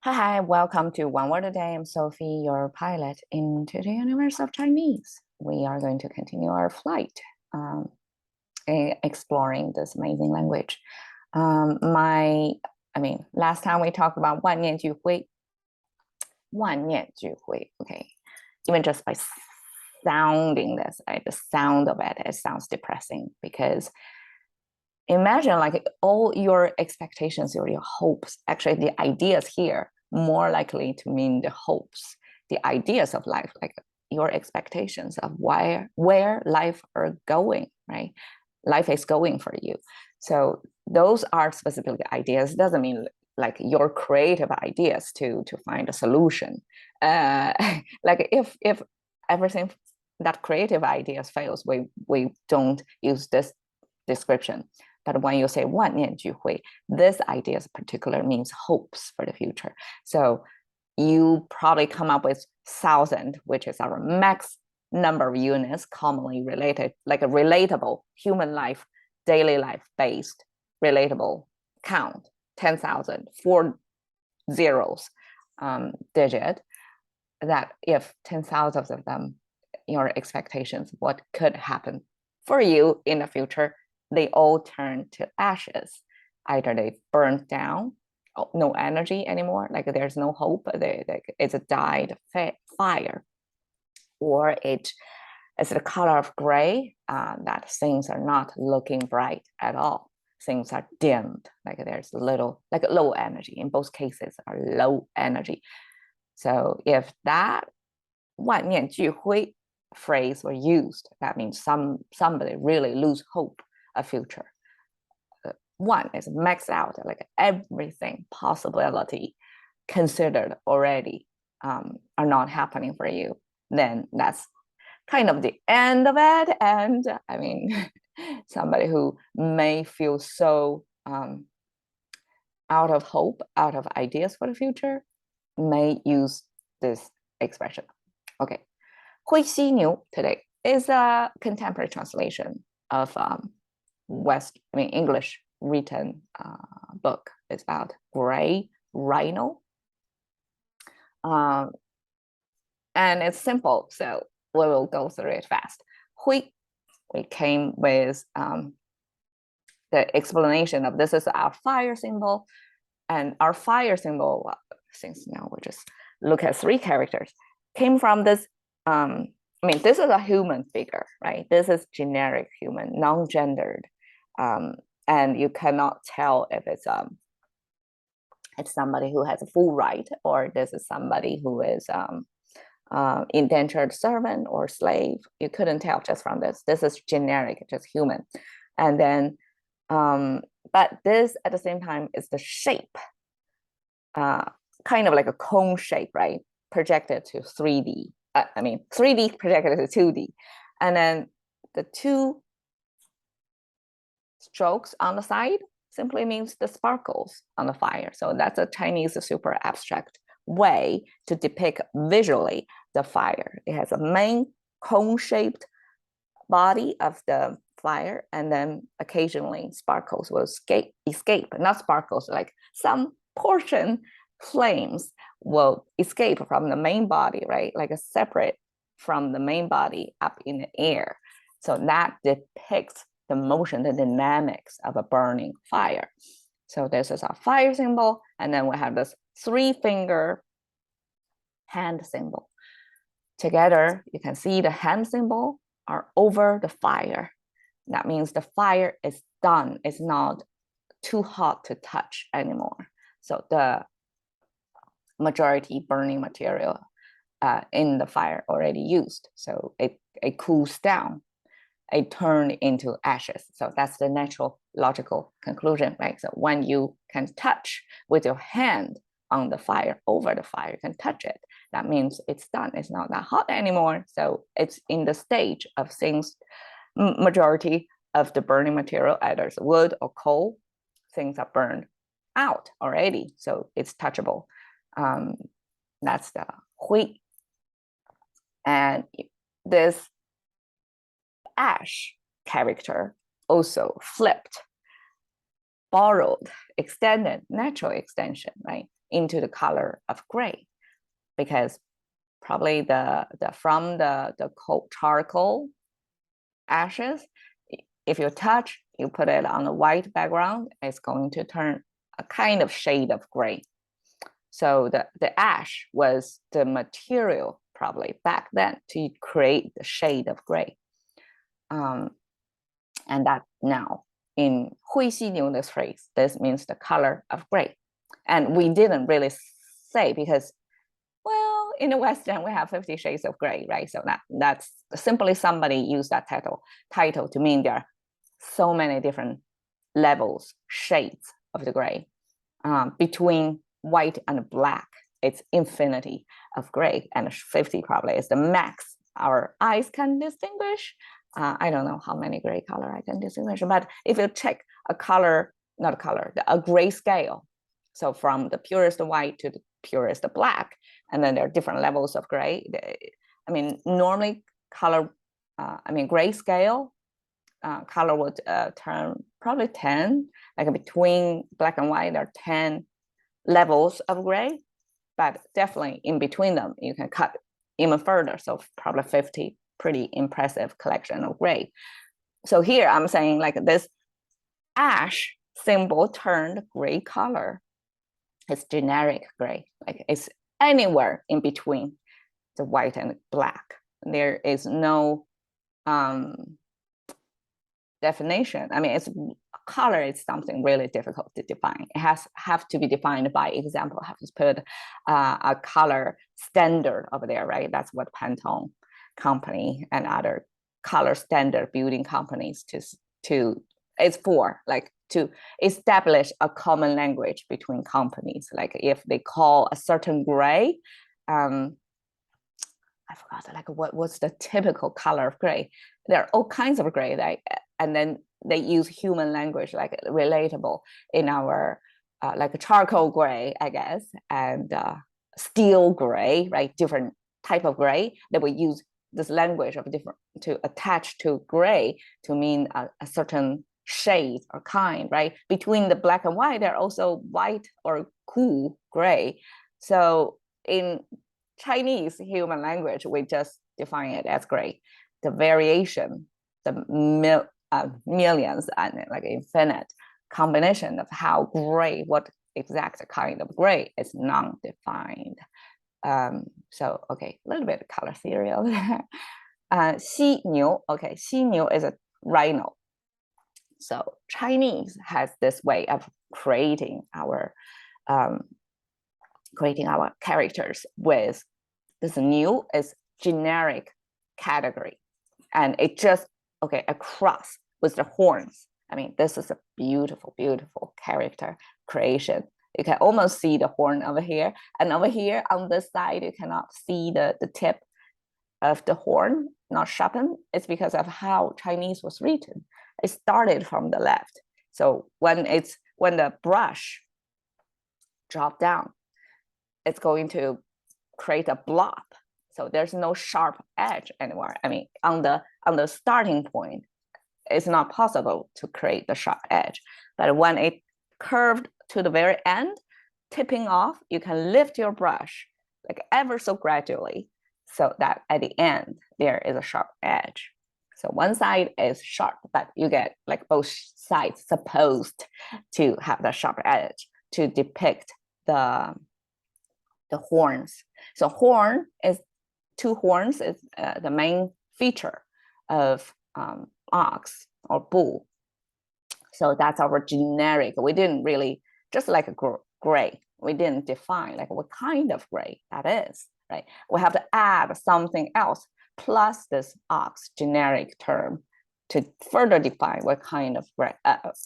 Hi, welcome to One Word a Day. I'm Sophie, your pilot into the universe of Chinese. We are going to continue our flight, exploring this amazing language. Last time we talked about 万念俱灰, 万念俱灰. Okay, even just by sounding this, right, the sound of it sounds depressing because imagine like all your expectations or your hopes, actually the ideas here more likely to mean the hopes, the ideas of life, like your expectations of where life are going, right? Life is going for you. So those are specifically ideas. It doesn't mean like your creative ideas to find a solution. Like if everything that creative ideas fails, we don't use this description. But when you say 万念俱灰, this idea in particular means hopes for the future. So you probably come up with 1,000, which is our max number of units commonly related, like a relatable human life, daily life based relatable count, 10,000, 4 zeros digit, that if 10,000 of them, your expectations, what could happen for you in the future, they all turn to ashes. Either they burn down, no energy anymore, like there's no hope, it's a died fire, or it's the color of gray, that things are not looking bright at all. Things are dimmed, like there's little, like low energy. In both cases are low energy. So if that 万念俱灰 phrase were used, that means somebody really lose hope of future. One is maxed out, like everything possibility considered already are not happening for you. Then that's kind of the end of it. And I mean, somebody who may feel so out of hope, out of ideas for the future, may use this expression. Okay, 灰犀牛 today is a contemporary translation of English written book. It's about gray rhino. And it's simple, so we will go through it fast. Hui, we came with the explanation of this is our fire symbol, and our fire symbol, since now we just look at 3 characters, came from this, this is a human figure, right? This is generic human, non-gendered, and you cannot tell if it's somebody who has a full right, or this is somebody who is indentured servant or slave. You couldn't tell just from this. This is generic, just human. And then, but this at the same time is the shape, kind of like a cone shape, right? Projected to 3D. 3D projected to 2D. And then the 2 strokes on the side simply means the sparkles on the fire. So that's a Chinese super abstract way to depict visually the fire. It has a main cone-shaped body of the fire, and then occasionally sparkles will escape, not sparkles, like some portion flames will escape from the main body, right? Like a separate from the main body up in the air. So that depicts the motion, the dynamics of a burning fire. So this is our fire symbol. And then we have this 3-finger hand symbol. Together, you can see the hand symbol are over the fire. That means the fire is done. It's not too hot to touch anymore. So the majority burning material in the fire already used. So it cools down. It turned into ashes. So that's the natural logical conclusion, right? So when you can touch with your hand on the fire, over the fire, you can touch it. That means it's done. It's not that hot anymore. So it's in the stage of things, majority of the burning material, either wood or coal, things are burned out already. So it's touchable. That's the hui. And this ash character also flipped, borrowed, extended, natural extension, right? into the color of gray, because probably from the cold charcoal ashes, if you touch, you put it on a white background, it's going to turn a kind of shade of gray. So the ash was the material probably back then to create the shade of gray. And that now in 灰犀牛 this phrase, this means the color of gray. And we didn't really say because, well, in the Western, we have 50 shades of gray, right? So that's simply somebody used that title to mean there are so many different levels, shades of the gray. Between white and black, it's infinity of gray, and 50 probably is the max our eyes can distinguish. I don't know how many gray color I can distinguish, but if you check a color, not a color, a gray scale, so from the purest white to the purest black, and then there are different levels of gray. I mean, normally color, gray scale, color would turn probably 10, like between black and white, there are 10 levels of gray, but definitely in between them, you can cut even further. So probably 50, pretty impressive collection of gray. So here I'm saying like this ash symbol turned gray color. It's generic gray, like it's anywhere in between the white and black. There is no definition. I mean, it's color is something really difficult to define. It have to be defined by example. Have to put a color standard over there, right? That's what Pantone company and other color standard building companies to it's for, like to establish a common language between companies. Like if they call a certain gray, I forgot like what's the typical color of gray. There are all kinds of gray, like, and then they use human language, like relatable in our like a charcoal gray, I guess, and steel gray, right? Different type of gray that we use this language of different to attach to gray to mean a certain shade or kind, right? Between the black and white, there are also white or cool gray. So in Chinese human language, we just define it as gray. The variation, the millions and like infinite combination of how gray, what exact kind of gray is non-defined. So okay, a little bit of color theory over there. 犀牛, okay, 犀牛 is a rhino. So Chinese has this way of creating our characters with this new is generic category, and it just okay a cross with the horns. I mean, this is a beautiful, beautiful character creation. You can almost see the horn over here, and over here on this side you cannot see the tip of the horn, not sharpened. It's because of how Chinese was written. It started from the left. So when the brush drop down, it's going to create a blob. So there's no sharp edge anymore. I mean, on the starting point, it's not possible to create the sharp edge. But when it curved to the very end, tipping off, you can lift your brush like ever so gradually, so that at the end there is a sharp edge. So one side is sharp, but you get like both sides supposed to have the sharp edge to depict the horns. So horn is two horns is the main feature of ox or bull. So that's our generic. We didn't really, just like a gray, we didn't define like what kind of gray that is, right? We have to add something else plus this ox generic term to further define what kind of gray,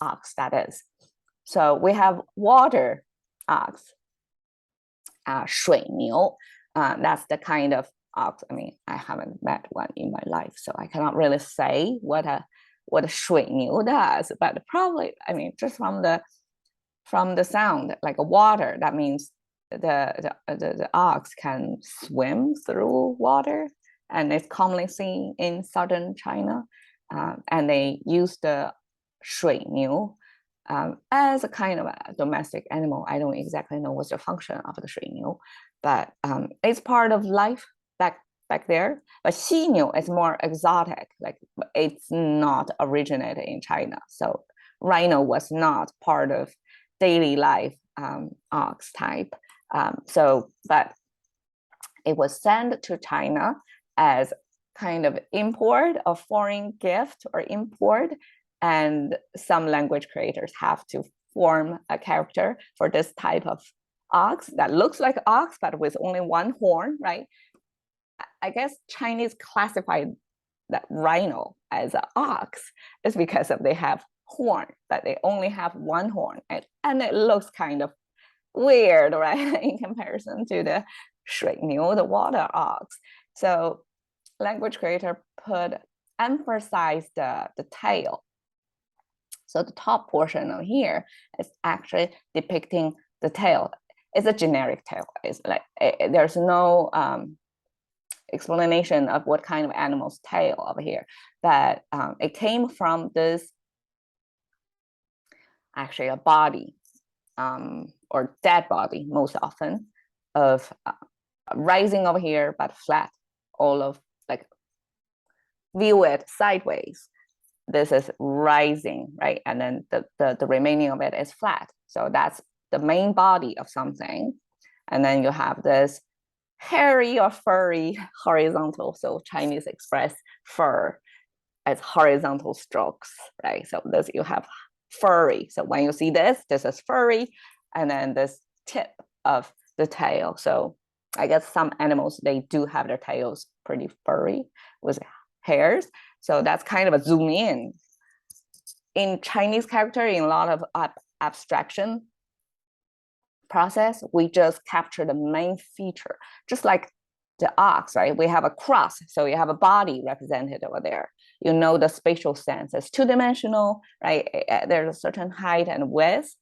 ox that is. So we have water ox, 水牛. That's the kind of ox. I mean, I haven't met one in my life, so I cannot really say what a 水牛 does, but probably, I mean, just from the sound, like water, that means the ox can swim through water, and it's commonly seen in southern China, and they use the 水牛 as a kind of a domestic animal. I don't exactly know what's the function of the 水牛, but it's part of life back there. But 犀牛 is more exotic, like it's not originated in China. So rhino was not part of daily life ox type. But it was sent to China as kind of import, a foreign gift or import, and some language creators have to form a character for this type of ox that looks like ox but with only one horn, right? I guess Chinese classified that rhino as an ox is because of they have horn, but they only have one horn, and it looks kind of weird, right, in comparison to the 水牛, the water ox. So language creator emphasize the tail. So the top portion of here is actually depicting the tail. It's a generic tail. It's like there's no explanation of what kind of animal's tail over here, but it came from this actually a body or dead body most often of rising over here but flat, all of like view it sideways. This is rising, right? And then the remaining of it is flat. So that's the main body of something. And then you have this hairy or furry horizontal. So Chinese express fur as horizontal strokes, right? So this you have furry. So when you see this is furry, and then this tip of the tail. So I guess some animals, they do have their tails pretty furry with hairs. So that's kind of a zoom in. In Chinese character, in a lot of abstraction process, we just capture the main feature, just like the ox, right? We have a cross, so you have a body represented over there. You know the spatial sense is two-dimensional, right? There's a certain height and width.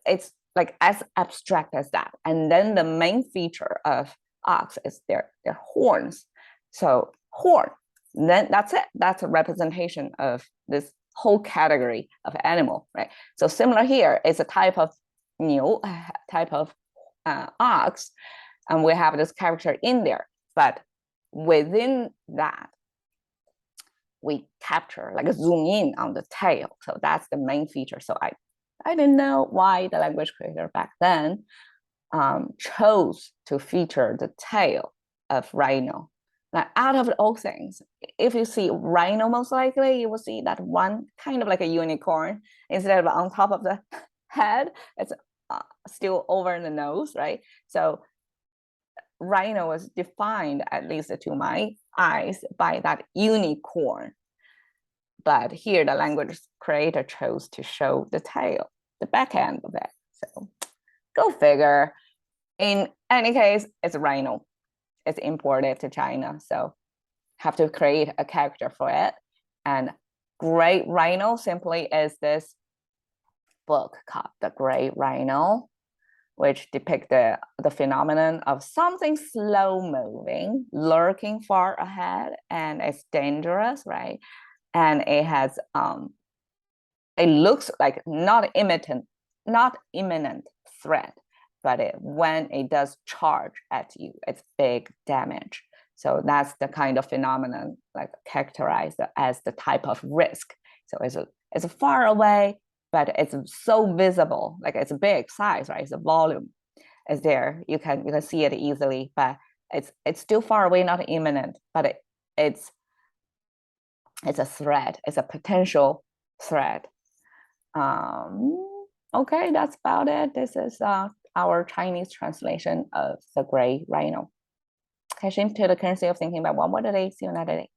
It's like as abstract as that. And then the main feature of ox is their horns. So horn, then that's it. That's a representation of this whole category of animal, right? So similar here, it's a type of ox, and we have this character in there. But within that, we capture, like zoom in on the tail. So that's the main feature. So I didn't know why the language creator back then chose to feature the tail of rhino. Now, out of all things, if you see rhino, most likely you will see that one kind of like a unicorn, instead of on top of the head, it's still over the nose, right? So rhino was defined, at least to my eyes, by that unicorn. But here the language creator chose to show the tail, the back end of it. So go figure. In any case, it's a rhino. It's imported to China, so have to create a character for it. And Great Rhino simply is this book called The Great Rhino, which depicts the phenomenon of something slow moving, lurking far ahead, and it's dangerous, right? And it has it looks like not imminent threat, but when it does charge at you, it's big damage. So that's the kind of phenomenon like characterized as the type of risk. So it's far away, but it's so visible, like it's a big size, right? It's a volume is there. You can see it easily, but it's still far away, not imminent, but it's a threat. It's a potential threat. Okay, that's about it. This is our Chinese translation of The Great Rhino. Cash into the currency of thinking about one more day. See you another day.